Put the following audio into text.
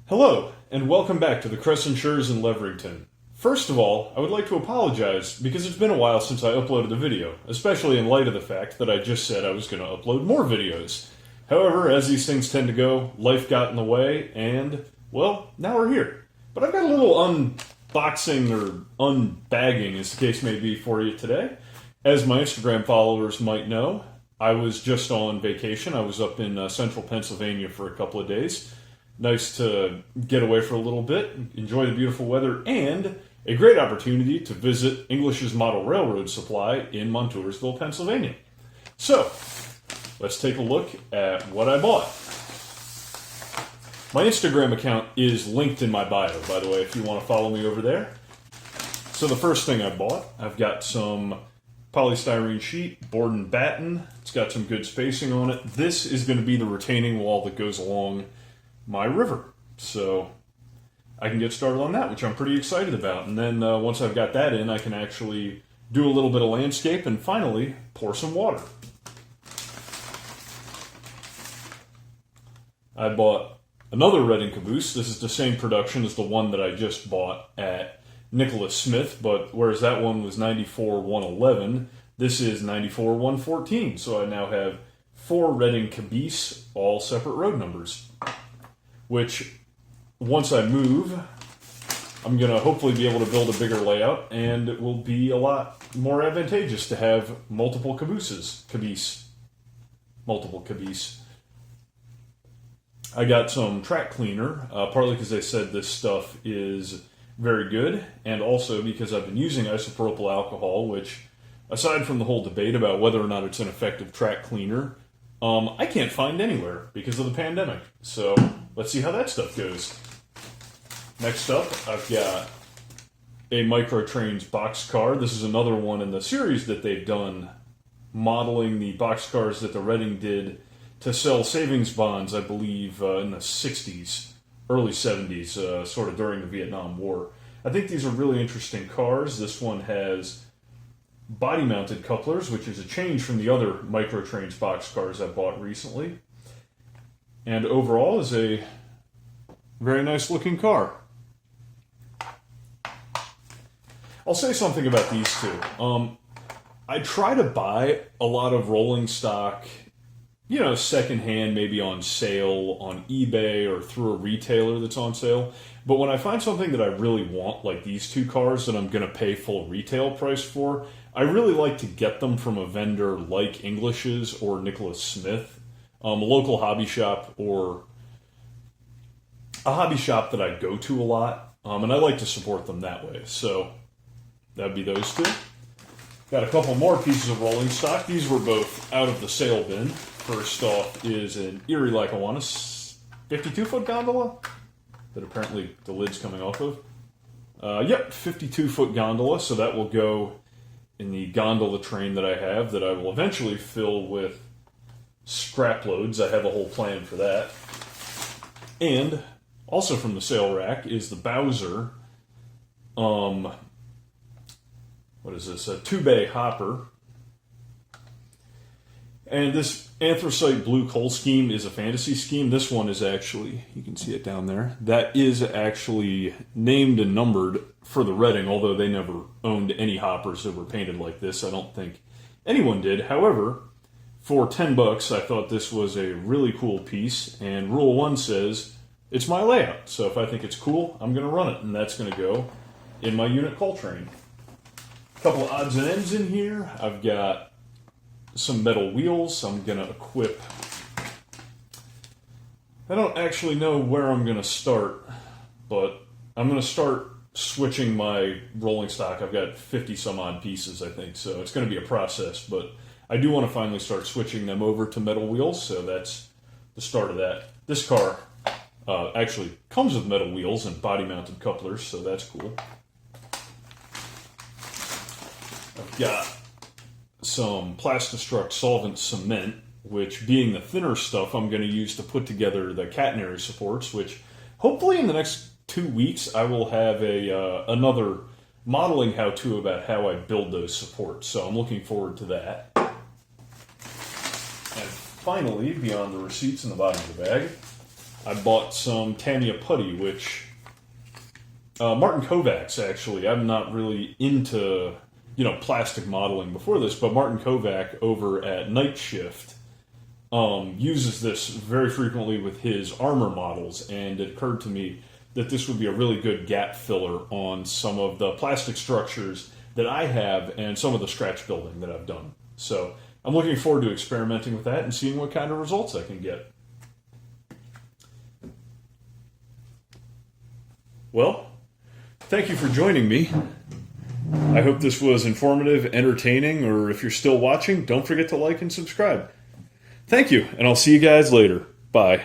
Hello, and welcome back to the Crescent Shores in Leverington. First of all, I would like to apologize because it's been a while since I uploaded a video, especially in light of the fact that I just said I was going to upload more videos. However, as these things tend to go, life got in the way, and, well, now we're here. But I've got a little unboxing or unbagging, as the case may be, for you today. As my Instagram followers might know, I was just on vacation. I was up in central Pennsylvania for a couple of days. Nice to get away for a little bit, enjoy the beautiful weather, and a great opportunity to visit English's Model Railroad Supply in Montoursville, Pennsylvania. So, let's take a look at what I bought. My Instagram account is linked in my bio, by the way, if you want to follow me over there. So the first thing I bought, I've got some polystyrene sheet, board and batten. It's got some good spacing on it. This is going to be the retaining wall that goes along my river, so I can get started on that, which I'm pretty excited about. And then once I've got that in, I can actually do a little bit of landscape and finally pour some water. I bought another Redding caboose. This is the same production as the one that I just bought at Nicholas Smith, but whereas that one was 94-111, this is 94-114. So I now have 4 Redding caboose, all separate road numbers, which once I move, I'm going to hopefully be able to build a bigger layout, and it will be a lot more advantageous to have multiple cabooses. Multiple caboose. I got some track cleaner, partly because they said this stuff is very good, and also because I've been using isopropyl alcohol, which, aside from the whole debate about whether or not it's an effective track cleaner, I can't find anywhere because of the pandemic. So let's see how that stuff goes. Next up, I've got a Microtrains boxcar. This is another one in the series that they've done, modeling the boxcars that the Redding did to sell savings bonds, I believe, in the 60s, early 70s, sort of during the Vietnam War. I think these are really interesting cars. This one has body-mounted couplers, which is a change from the other Microtrains boxcars I bought recently. And overall is a very nice-looking car. I'll say something about these two. I try to buy a lot of rolling stock, secondhand, maybe on sale on eBay or through a retailer that's on sale. But when I find something that I really want, like these two cars that I'm going to pay full retail price for, I really like to get them from a vendor like English's or Nicholas Smith, a local hobby shop or a hobby shop that I go to a lot, and I like to support them that way. So that'd be those two. Got a couple more pieces of rolling stock. These were both out of the sale bin. First off is an Erie Lackawanna 52-foot gondola that apparently the lid's coming off of. 52-foot gondola, so that will go in the gondola train that I have that I will eventually fill with scrap loads. I have a whole plan for that. And also from the sale rack is the Bowser, what is this, a 2-bay hopper. And this anthracite blue coal scheme is a fantasy scheme. This one is actually, you can see it down there, that is actually named and numbered for the Redding, although they never owned any hoppers that were painted like this. I don't think anyone did. However, for $10, I thought this was a really cool piece, and Rule 1 says it's my layout. So if I think it's cool, I'm going to run it, and that's going to go in my unit coal train. A couple of odds and ends in here. I've got some metal wheels. I'm going to equip. I don't actually know where I'm going to start, but I'm going to start switching my rolling stock. I've got 50 some odd pieces, I think, so it's going to be a process, but I do want to finally start switching them over to metal wheels, so that's the start of that. This car actually comes with metal wheels and body-mounted couplers, so that's cool. I've got some Plastistruct solvent cement, which, being the thinner stuff, I'm going to use to put together the catenary supports, which hopefully in the next 2 weeks I will have another modeling how-to about how I build those supports, so I'm looking forward to that. And finally, beyond the receipts in the bottom of the bag, I bought some Tamiya putty, which Martin Kovac's actually. I'm not really into plastic modeling before this, but Martin Kovac over at Night Shift uses this very frequently with his armor models, and it occurred to me that this would be a really good gap filler on some of the plastic structures that I have and some of the scratch building that I've done. So I'm looking forward to experimenting with that and seeing what kind of results I can get. Well, thank you for joining me. I hope this was informative, entertaining, or if you're still watching, don't forget to like and subscribe. Thank you, and I'll see you guys later. Bye.